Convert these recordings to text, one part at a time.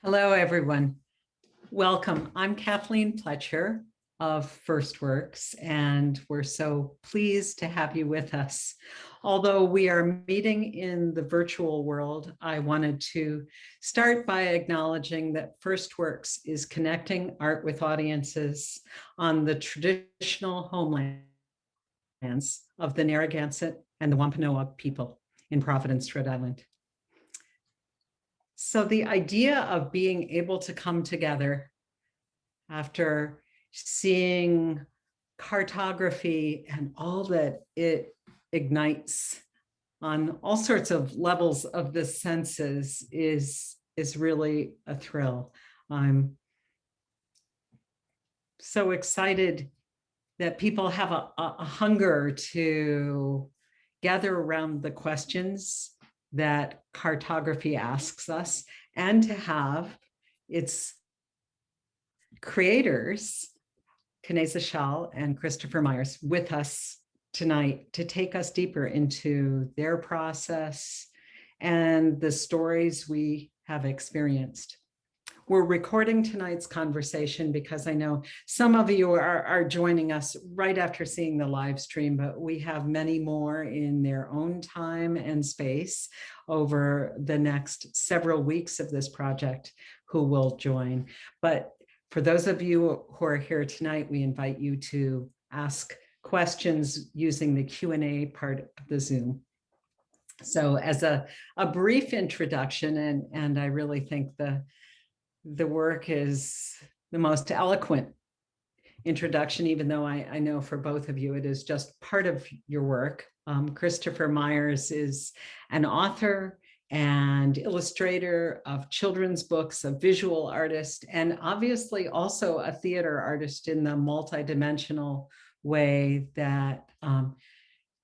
Hello, everyone. Welcome. I'm Kathleen Pletcher of FirstWorks, and we're so pleased to have you with us. Although we are meeting in the virtual world, I wanted to start by acknowledging that FirstWorks is connecting art with audiences on the traditional homelands of the Narragansett and the Wampanoag people in Providence, Rhode Island. So the idea of being able to come together after seeing cartography and all that it ignites on all sorts of levels of the senses is really a thrill. I'm so excited that people have a hunger to gather around the questions that cartography asks us, and to have its creators, Kaneza Schaal and Christopher Myers, with us tonight to take us deeper into their process and the stories we have experienced. We're recording tonight's conversation because I know some of you are joining us right after seeing the live stream, but we have many more in their own time and space over the next several weeks of this project who will join. But for those of you who are here tonight, we invite you to ask questions using the Q&A part of the Zoom. So as a brief introduction, and I really think the work is the most eloquent introduction, even though I know for both of you, it is just part of your work. Christopher Myers is an author and illustrator of children's books, a visual artist, and obviously also a theater artist in the multidimensional way that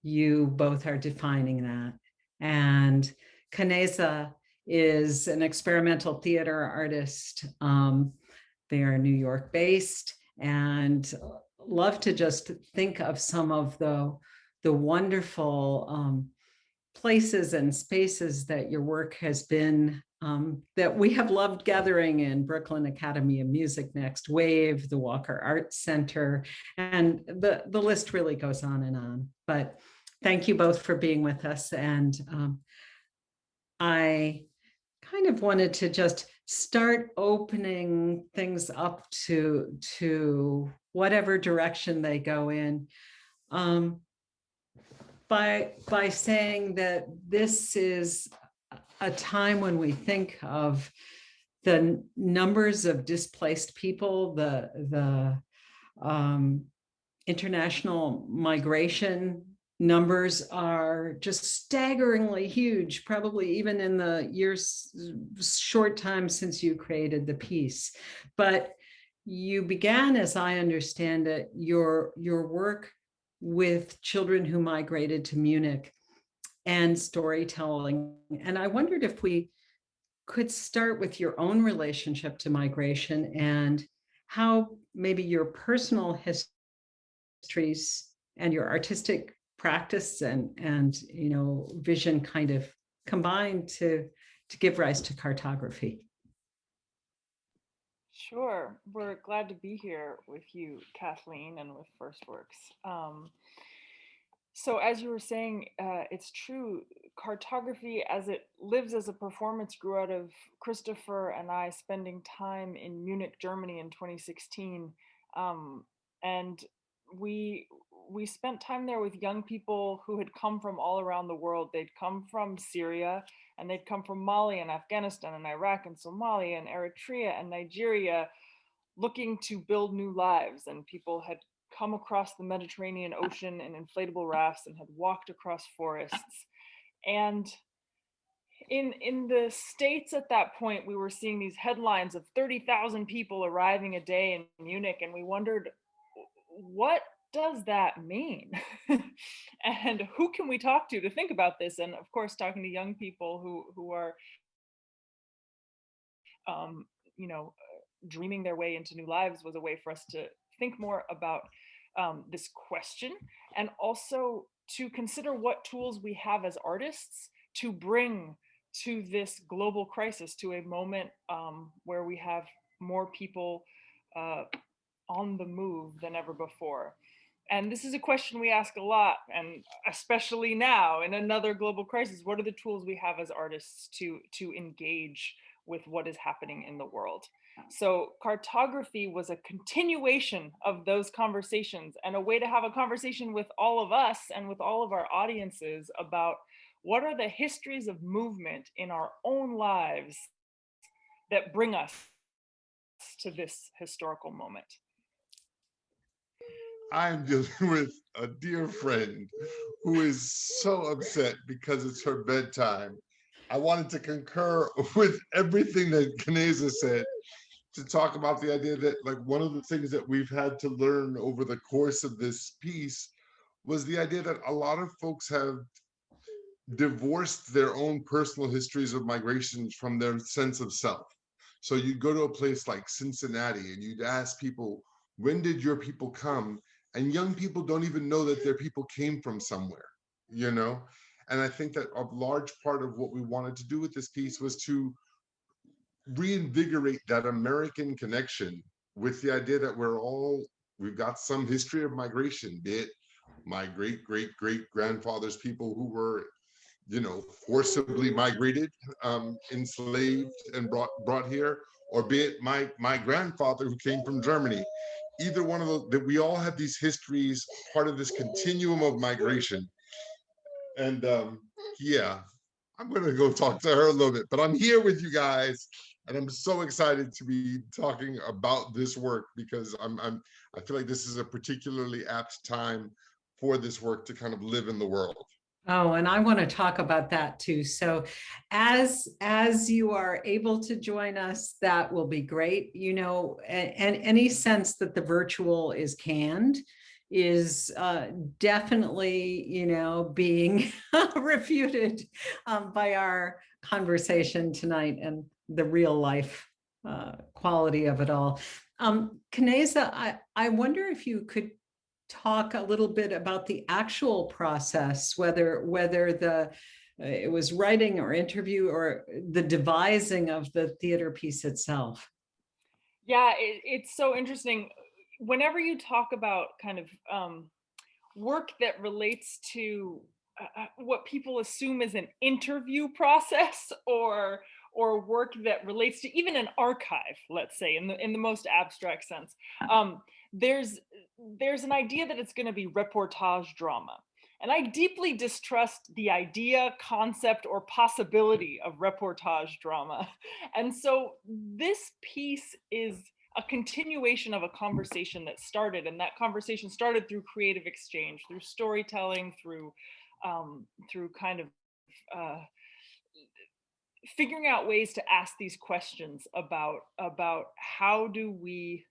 you both are defining that. And Kaneza is an experimental theater artist. They are New York based and love to just think of some of the wonderful places and spaces that your work has been, that we have loved gathering in: Brooklyn Academy of Music, Next Wave, the Walker Arts Center, and the list really goes on and on. But thank you both for being with us. And I kind of wanted to just start opening things up to whatever direction they go in, by saying that this is a time when we think of the numbers of displaced people, the international migration numbers are just staggeringly huge, probably even in the short time since you created the piece. But you began, as I understand it, your work with children who migrated to Munich and storytelling. And I wondered if we could start with your own relationship to migration and how maybe your personal histories and your artistic practice and vision kind of combined to give rise to cartography. Sure, we're glad to be here with you, Kathleen, and with FirstWorks. So as you were saying, it's true, cartography as it lives as a performance grew out of Christopher and I spending time in Munich, Germany in 2016. And we spent time there with young people who had come from all around the world. They'd come from Syria, and they'd come from Mali and Afghanistan and Iraq and Somalia and Eritrea and Nigeria, looking to build new lives. And people had come across the Mediterranean Ocean in inflatable rafts and had walked across forests. And in the States at that point, we were seeing these headlines of 30,000 people arriving a day in Munich, and we wondered, what does that mean? And who can we talk to think about this? And of course, talking to young people who are dreaming their way into new lives was a way for us to think more about this question, and also to consider what tools we have as artists to bring to this global crisis, to a moment where we have more people on the move than ever before. And this is a question we ask a lot, and especially now in another global crisis. What are the tools we have as artists to engage with what is happening in the world? So cartography was a continuation of those conversations, and a way to have a conversation with all of us and with all of our audiences about what are the histories of movement in our own lives that bring us to this historical moment. I'm dealing with a dear friend who is so upset because it's her bedtime. I wanted to concur with everything that Kaneza said, to talk about the idea that, like, one of the things that we've had to learn over the course of this piece was the idea that a lot of folks have divorced their own personal histories of migrations from their sense of self. So you go to a place like Cincinnati and you'd ask people, when did your people come? And young people don't even know that their people came from somewhere, you know? And I think that a large part of what we wanted to do with this piece was to reinvigorate that American connection with the idea that we've got some history of migration, be it my great grandfather's people who were, forcibly migrated, enslaved and brought here, or be it my grandfather who came from Germany. Either one of those, that we all have these histories, part of this continuum of migration. And yeah, I'm gonna go talk to her a little bit, but I'm here with you guys, and I'm so excited to be talking about this work because I feel like this is a particularly apt time for this work to kind of live in the world. Oh, and I want to talk about that too. So as you are able to join us, that will be great. And any sense that the virtual is canned is definitely, being refuted by our conversation tonight and the real life quality of it all. Kaneza, I wonder if you could talk a little bit about the actual process, whether it was writing or interview or the devising of the theater piece itself. Yeah, it's so interesting. Whenever you talk about kind of work that relates to what people assume is an interview process, or work that relates to even an archive, let's say, in the most abstract sense, there's an idea that it's going to be reportage drama. And I deeply distrust the idea, concept, or possibility of reportage drama. And so this piece is a continuation of a conversation that started, and that conversation started through creative exchange, through storytelling, through kind of figuring out ways to ask these questions about how do we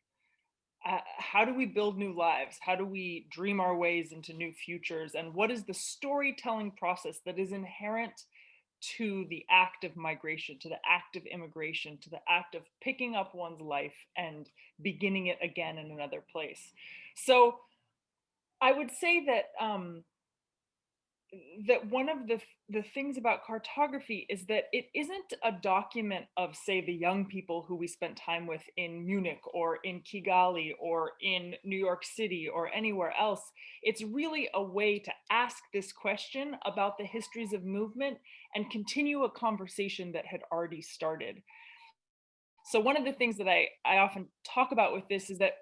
build new lives? How do we dream our ways into new futures? And what is the storytelling process that is inherent to the act of migration, to the act of immigration, to the act of picking up one's life and beginning it again in another place? So I would say that that one of the things about cartography is that it isn't a document of, say, the young people who we spent time with in Munich or in Kigali or in New York City or anywhere else. It's really a way to ask this question about the histories of movement and continue a conversation that had already started. So one of the things that I often talk about with this is that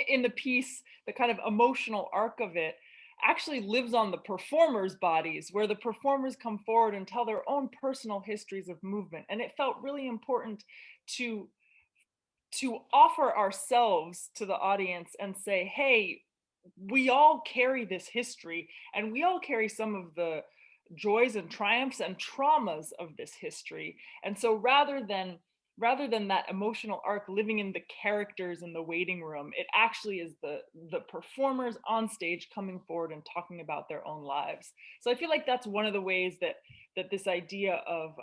in the piece, the kind of emotional arc of it actually lives on the performers' bodies, where the performers come forward and tell their own personal histories of movement. And it felt really important to offer ourselves to the audience and say, hey, we all carry this history, and we all carry some of the joys and triumphs and traumas of this history. And so rather than that emotional arc living in the characters in the waiting room, it actually is the performers on stage coming forward and talking about their own lives. So I feel like that's one of the ways that this idea of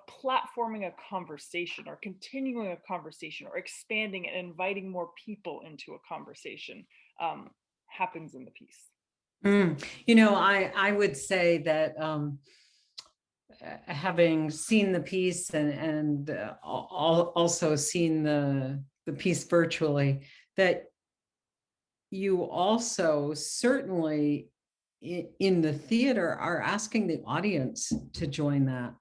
platforming a conversation, or continuing a conversation, or expanding and inviting more people into a conversation happens in the piece. I would say that having seen the piece and also seen the piece virtually, that you also certainly in the theater are asking the audience to join that.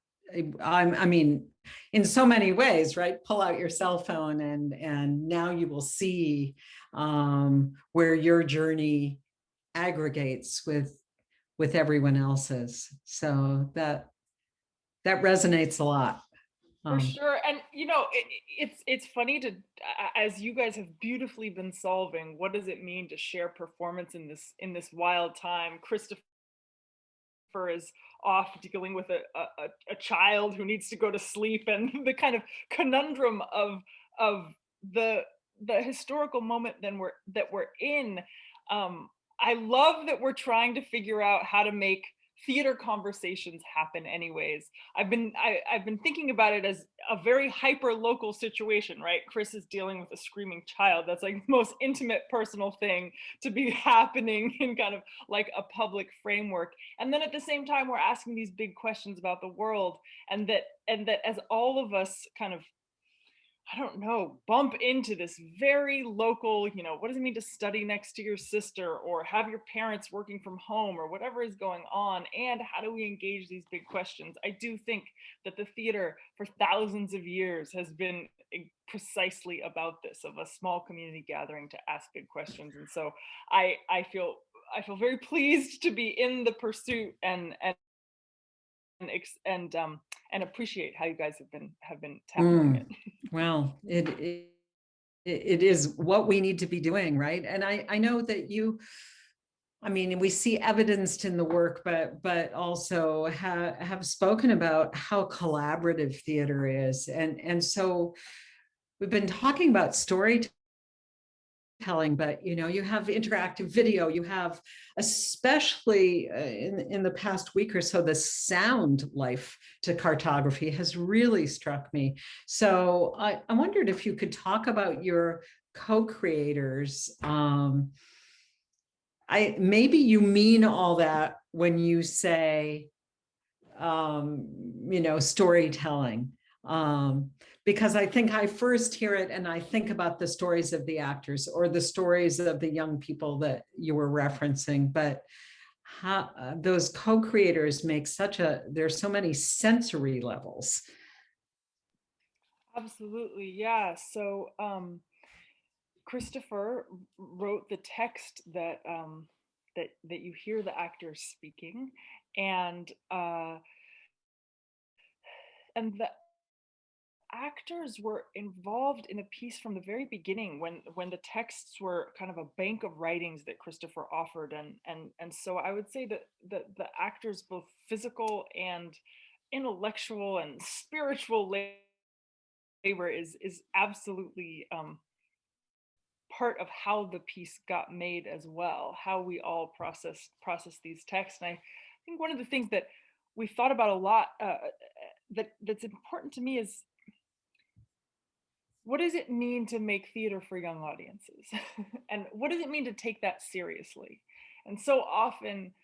I mean, in so many ways, right? Pull out your cell phone and now you will see where your journey aggregates with everyone else's. So that resonates a lot. For sure. And you know, it's funny to, as you guys have beautifully been solving, what does it mean to share performance in this wild time? Christopher is off dealing with a child who needs to go to sleep, and the kind of conundrum of the historical moment that we're in. I love that we're trying to figure out how to make theater conversations happen anyways. I've been thinking about it as a very hyper local situation, right? Chris is dealing with a screaming child. That's like the most intimate personal thing to be happening in kind of like a public framework. And then at the same time, we're asking these big questions about the world, and that as all of us kind of, I don't know, bump into this very local, you know, what does it mean to study next to your sister or have your parents working from home or whatever is going on? And how do we engage these big questions? I do think that the theater for thousands of years has been precisely about this, of a small community gathering to ask big questions. And so I feel very pleased to be in the pursuit and appreciate how you guys have been tackling it. Well, it is what we need to be doing, right? And I know that you, I mean, we see evidenced in the work, but also have spoken about how collaborative theater is, and so we've been talking about storytelling, but you know, you have interactive video, you have, especially in the past week or so, the sound life to cartography has really struck me. So I wondered if you could talk about your co-creators. Maybe you mean all that when you say you know, storytelling. Because I think I first hear it and I think about the stories of the actors or the stories of the young people that you were referencing, but how those co-creators make there's so many sensory levels. Absolutely, yeah. So Christopher wrote the text that that you hear the actors speaking, and the actors were involved in a piece from the very beginning, when the texts were kind of a bank of writings that Christopher offered, and so I would say that the actors, both physical and intellectual and spiritual labor, is absolutely part of how the piece got made as well, how we all process these texts. And I think one of the things that we thought about a lot, that's important to me, is what does it mean to make theater for young audiences? And what does it mean to take that seriously? And so often,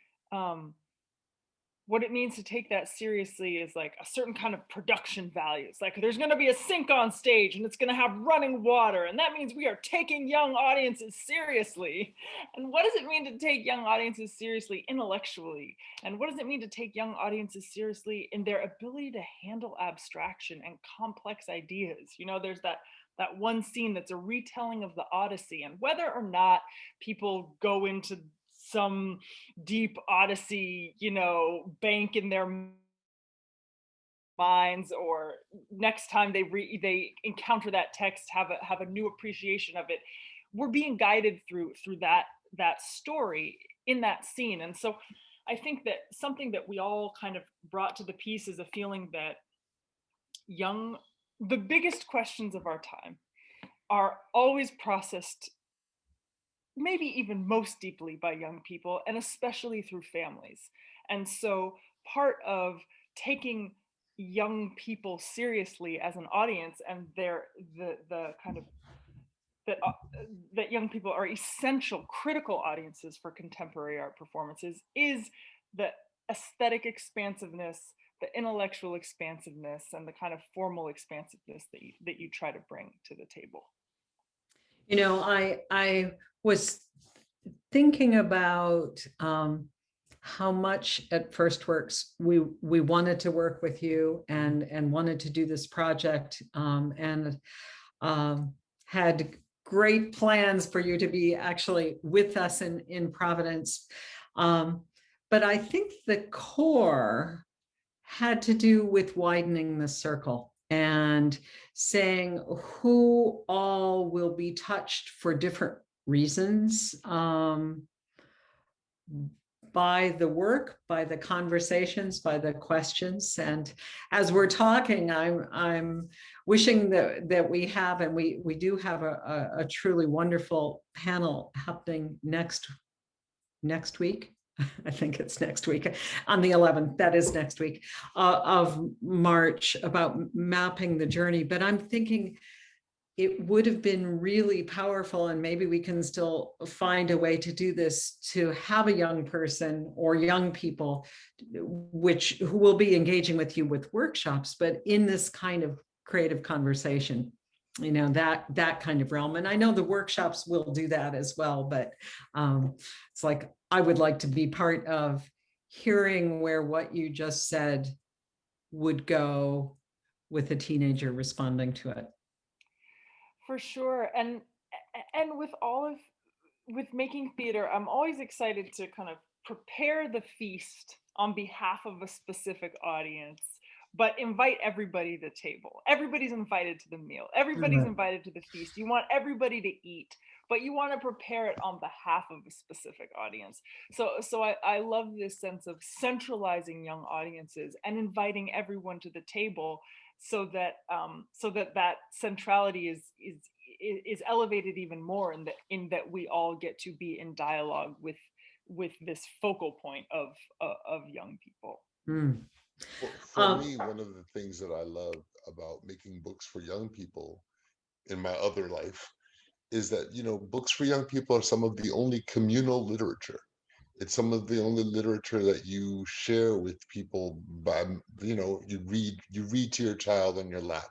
what it means to take that seriously is like a certain kind of production values. Like, there's going to be a sink on stage and it's going to have running water, and that means we are taking young audiences seriously. And what does it mean to take young audiences seriously intellectually? And what does it mean to take young audiences seriously in their ability to handle abstraction and complex ideas? You know, there's that one scene that's a retelling of the Odyssey, and whether or not people go into some deep Odyssey, you know, bank in their minds, or next time they encounter that text have a new appreciation of it, we're being guided through that story in that scene. And so I think that something that we all kind of brought to the piece is a feeling that the biggest questions of our time are always processed maybe even most deeply by young people, and especially through families. And so part of taking young people seriously as an audience, and the kind of that young people are essential critical audiences for contemporary art performances, is the aesthetic expansiveness, the intellectual expansiveness and the kind of formal expansiveness that you try to bring to the table. You know, I was thinking about how much at FirstWorks we wanted to work with you and wanted to do this project, and had great plans for you to be actually with us in Providence. But I think the core had to do with widening the circle and saying who all will be touched for different reasons, by the work, by the conversations, by the questions. And as we're talking, I'm wishing that we have, and we do have a truly wonderful panel happening next week. I think it's next week on the 11th. That is next week of March, about mapping the journey. But I'm thinking it would have been really powerful, and maybe we can still find a way to do this, to have a young person or young people who will be engaging with you with workshops, but in this kind of creative conversation, you know, that kind of realm. And I know the workshops will do that as well, but it's like, I would like to be part of hearing where what you just said would go with a teenager responding to it. For sure. And with making theater, I'm always excited to kind of prepare the feast on behalf of a specific audience, but invite everybody to the table. Everybody's invited to the meal. Everybody's invited to the feast. You want everybody to eat, but you want to prepare it on behalf of a specific audience. So I love this sense of centralizing young audiences and inviting everyone to the table, so that that centrality is elevated even more, in that we all get to be in dialogue with this focal point of young people. Mm. For me, one of the things that I love about making books for young people in my other life is that, you know, books for young people are some of the only communal literature. It's some of the only literature that you share with people by, you know, you read to your child on your lap,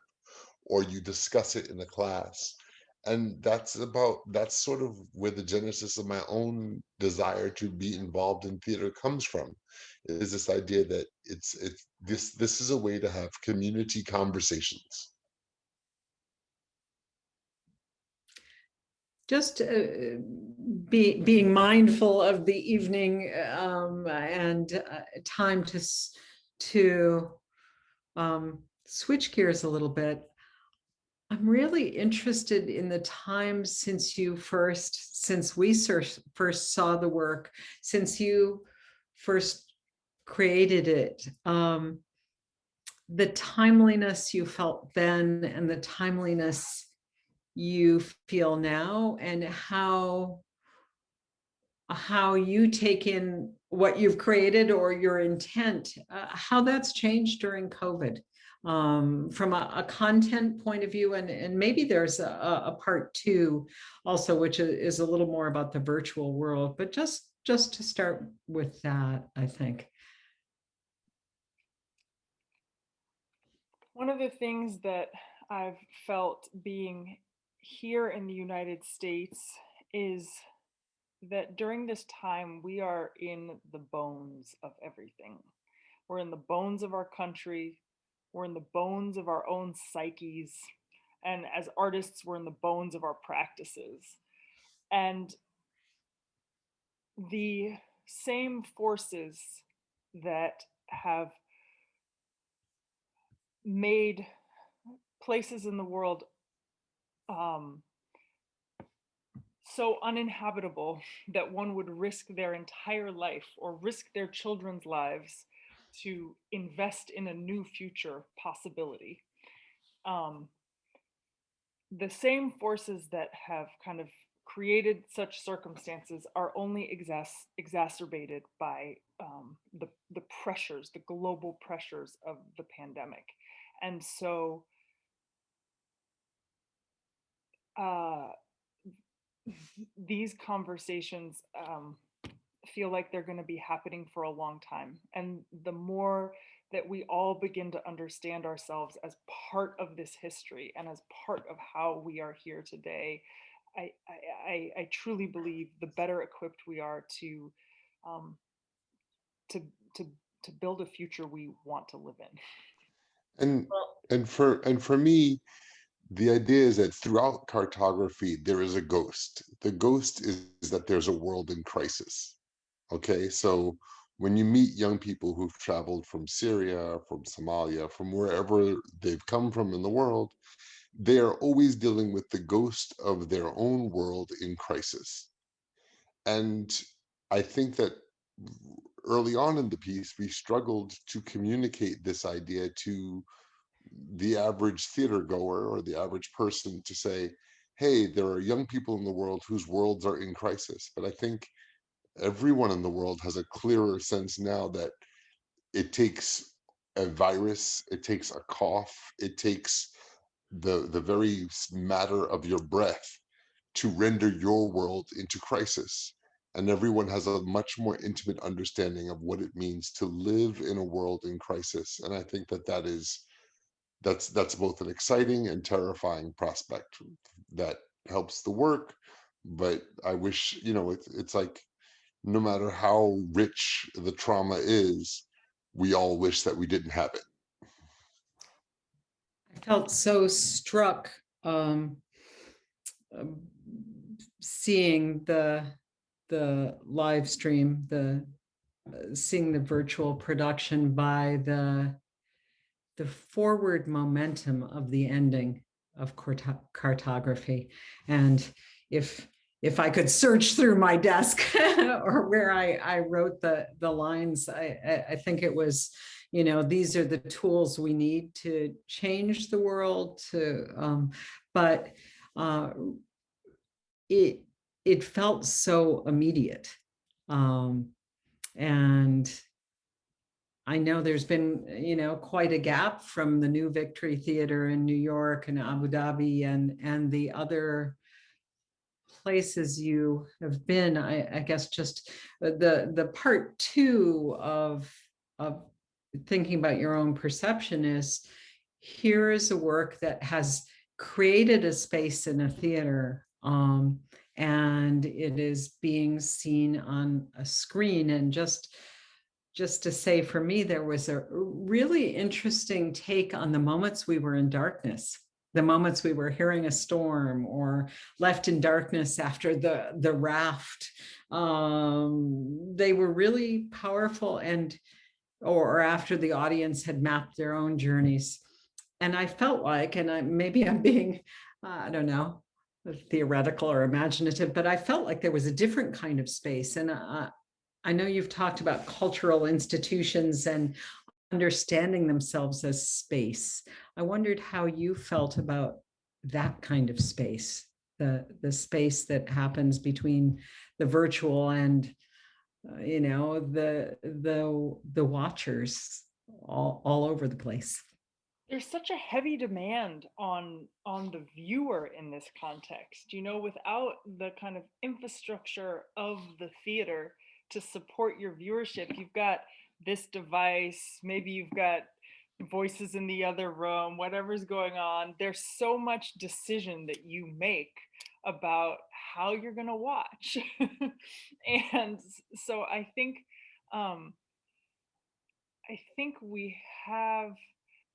or you discuss it in a class. And that's sort of where the genesis of my own desire to be involved in theater comes from, is this idea that this is a way to have community conversations. Just being mindful of the evening, and time to switch gears a little bit. I'm really interested in the time since we first saw the work, since you first created it, the timeliness you felt then and the timeliness you feel now, and how you take in what you've created or your intent, how that's changed during COVID, from a content point of view. And maybe there's a part two also, which is a little more about the virtual world, but just to start with that, I think. One of the things that I've felt being here in the United States is that during this time, we are in the bones of everything. We're in the bones of our country. We're in the bones of our own psyches. And as artists, we're in the bones of our practices. And the same forces that have made places in the world so uninhabitable that one would risk their entire life or risk their children's lives to invest in a new future possibility. The same forces that have kind of created such circumstances are only exacerbated by the pressures, the global pressures of the pandemic. And so these conversations feel like they're going to be happening for a long time. And the more that we all begin to understand ourselves as part of this history and as part of how we are here today, I truly believe the better equipped we are to um, to to to build a future we want to live in. And Well, for me, the idea is that throughout cartography, there is a ghost. The ghost is that there's a world in crisis. Okay, so when you meet young people who've traveled from Syria, from Somalia, from wherever they've come from in the world, they are always dealing with the ghost of their own world in crisis. And I think that early on in the piece, we struggled to communicate this idea to the average theater goer or the average person to say, hey, there are young people in the world whose worlds are in crisis. But I think everyone in the world has a clearer sense now that it takes a virus, it takes a cough, it takes the very matter of your breath to render your world into crisis. And everyone has a much more intimate understanding of what it means to live in a world in crisis. And I think that that's both an exciting and terrifying prospect that helps the work. But I wish, it's like no matter how rich the trauma is, we all wish that we didn't have it. I felt so struck um, seeing the live stream, the seeing the virtual production by the forward momentum of the ending of cartography. And if I could search through my desk or where I wrote the lines, I think it was, these are the tools we need to change the world but it felt so immediate. And I know there's been, quite a gap from the New Victory Theater in New York and Abu Dhabi and the other places you have been. I guess just the part two of thinking about your own perception is, here is a work that has created a space in a theater, and it is being seen on a screen. And just to say, for me, there was a really interesting take on the moments we were in darkness, the moments we were hearing a storm or left in darkness after the raft. They were really powerful, or after the audience had mapped their own journeys. And I felt like, maybe I'm being, I don't know, theoretical or imaginative, but I felt like there was a different kind of space. And I know you've talked about cultural institutions and understanding themselves as space. I wondered how you felt about that kind of space, the space that happens between the virtual and the watchers all over the place. There's such a heavy demand on the viewer in this context, without the kind of infrastructure of the theater to support your viewership. You've got this device, maybe you've got voices in the other room, whatever's going on. There's so much decision that you make about how you're going to watch. And so I think we have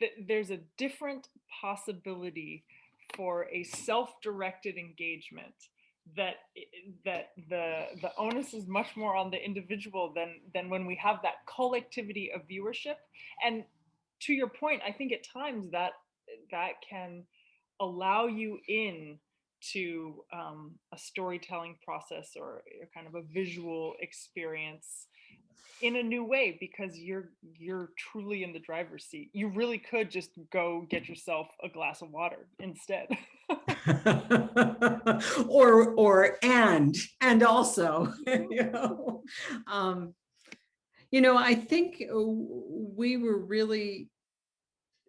that there's a different possibility for a self-directed engagement, that the onus is much more on the individual than when we have that collectivity of viewership. And to your point, I think at times that can allow you in to a storytelling process or kind of a visual experience in a new way, because you're truly in the driver's seat. You really could just go get yourself a glass of water instead. and also I think we were really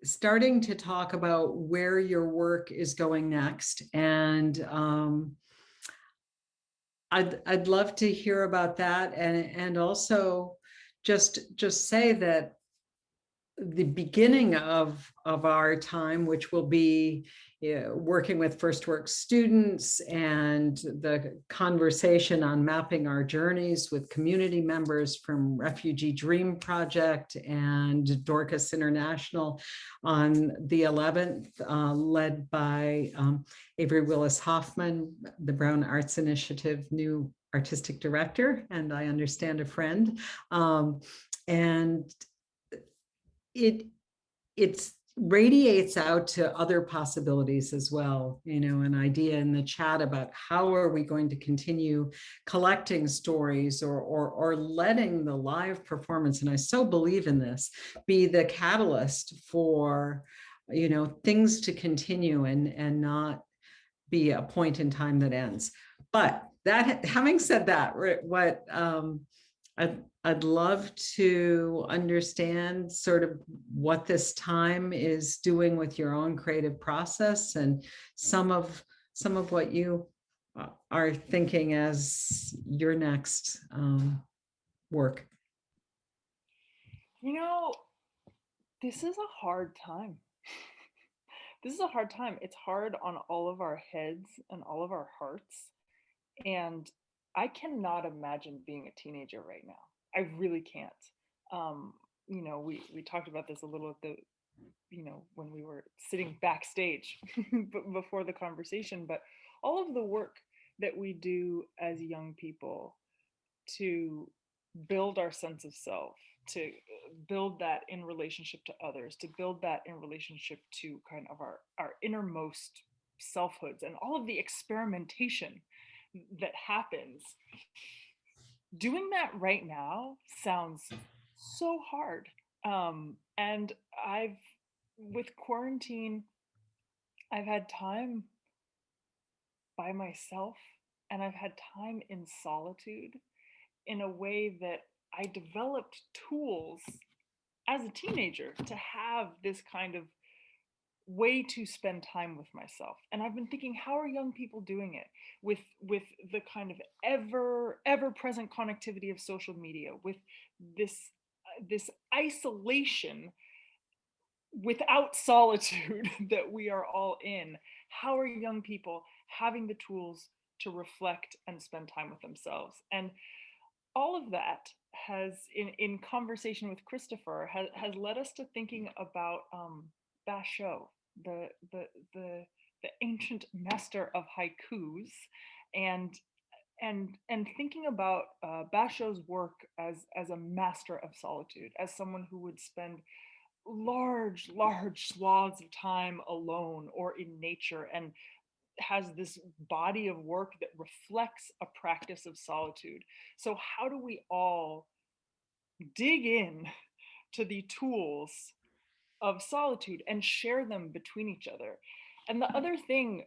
starting to talk about where your work is going next, and I'd love to hear about that, and also just say that the beginning of our time, which will be working with FirstWorks students and the conversation on mapping our journeys with community members from Refugee Dream Project and Dorcas International on the 11th, led by Avery Willis Hoffman, the Brown Arts Initiative new artistic director, and I understand a friend. And it radiates out to other possibilities as well. An idea in the chat about how are we going to continue collecting stories or letting the live performance, and I so believe in this, be the catalyst for things to continue and not be a point in time that ends. But that, having said that, what I'd love to understand sort of what this time is doing with your own creative process and some of what you are thinking as your next work. This is a hard time. This is a hard time. It's hard on all of our heads and all of our hearts. And I cannot imagine being a teenager right now. I really can't. We talked about this a little at the, when we were sitting backstage before the conversation, but all of the work that we do as young people to build our sense of self, to build that in relationship to others, to build that in relationship to kind of our innermost selfhoods and all of the experimentation that happens. Doing that right now sounds so hard. And with quarantine, I've had time by myself and I've had time in solitude in a way that I developed tools as a teenager to have this kind of way to spend time with myself. And I've been thinking, how are young people doing it with the kind of ever present connectivity of social media, with this isolation without solitude that we are all in? How are young people having the tools to reflect and spend time with themselves? And all of that has, in conversation with Christopher, has led us to thinking about Basho, the ancient master of haikus, and thinking about Basho's work as a master of solitude, as someone who would spend large swaths of time alone or in nature, and has this body of work that reflects a practice of solitude. So how do we all dig in to the tools of solitude and share them between each other? And the other thing,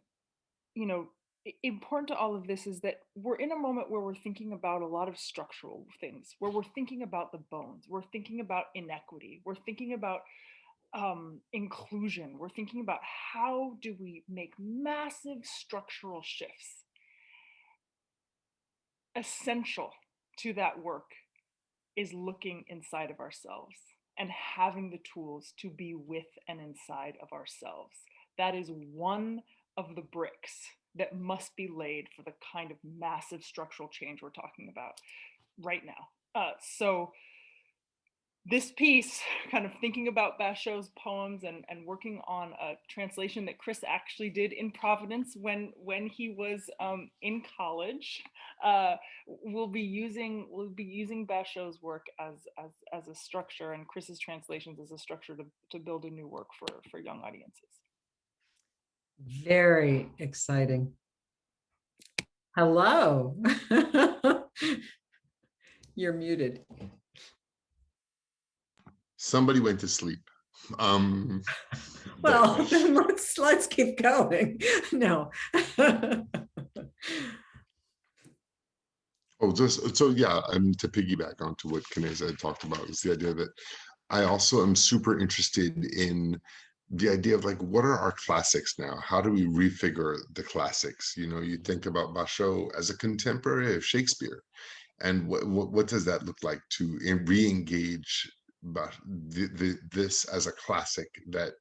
important to all of this is that we're in a moment where we're thinking about a lot of structural things, where we're thinking about the bones, we're thinking about inequity, we're thinking about inclusion, we're thinking about how do we make massive structural shifts. Essential to that work is looking inside of ourselves and having the tools to be with and inside of ourselves. That is one of the bricks that must be laid for the kind of massive structural change we're talking about right now. So this piece, kind of thinking about Basho's poems and working on a translation that Chris actually did in Providence when he was in college, we'll be using Basho's work as a structure, and Chris's translations as a structure to build a new work for young audiences. Very exciting. Hello. You're muted. Somebody went to sleep. Well, then let's keep going. No. Yeah, to piggyback onto what Kaneza had talked about, is the idea that I also am super interested in the idea of like, what are our classics now? How do we refigure the classics? You think about Basho as a contemporary of Shakespeare, and what does that look like to re-engage this as a classic that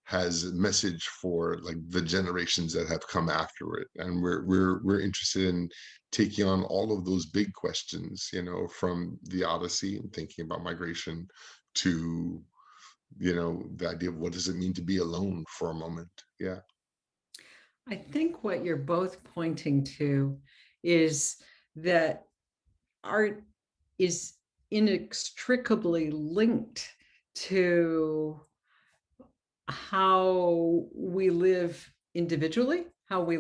has a message for like the generations that have come after it, and we're interested in taking on all of those big questions, you know, from the Odyssey and thinking about migration to, you know, the idea of what does it mean to be alone for a moment. Yeah. I think what you're both pointing to is that art is inextricably linked to how we live individually, how we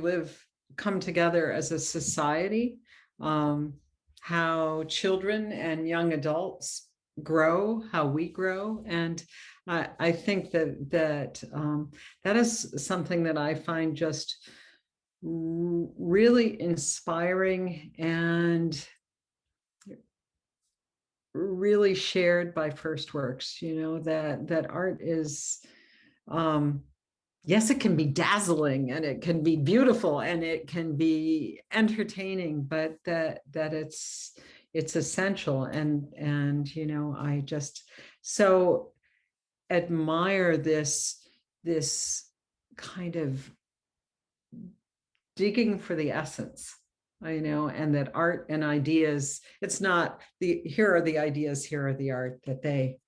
come together as a society, how children and young adults grow, how we grow. And I think that is something that I find just really inspiring and really shared by FirstWorks, you know, that art is, yes, it can be dazzling and it can be beautiful and it can be entertaining, but that it's essential. And you know, I just so admire this kind of digging for the essence, you know, and that art and ideas, it's not here are the ideas, here are the art, that they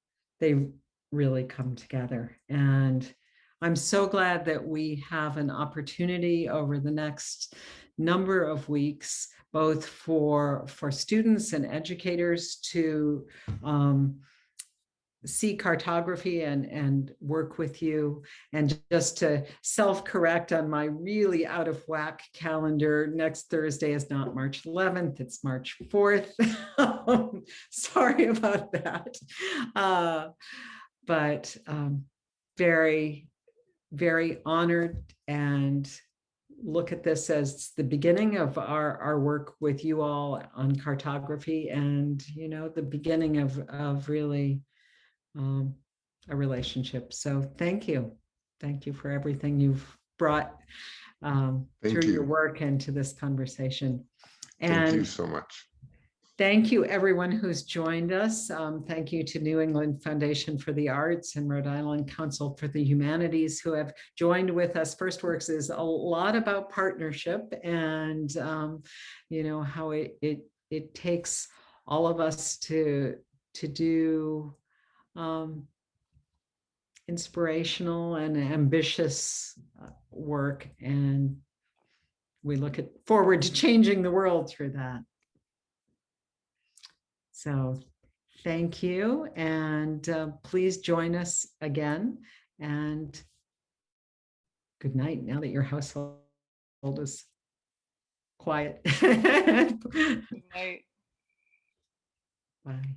really come together. And I'm so glad that we have an opportunity over the next number of weeks, both for students and educators to see cartography and work with you. And just to self-correct on my really out of whack calendar, next Thursday is not March 11th, it's March 4th. Sorry about that. But very, very honored, and look at this as the beginning of our work with you all on cartography, and you know, the beginning of really a relationship. So thank you for everything you've brought through your work and to this conversation. And thank you so much. Thank you everyone who's joined us. Thank you to New England Foundation for the Arts and Rhode Island Council for the Humanities who have joined with us. FirstWorks is a lot about partnership, and you know, how it takes all of us to do inspirational and ambitious work, and we look forward to changing the world through that. So thank you, and please join us again, and good night now that your household is quiet. Good night. Bye.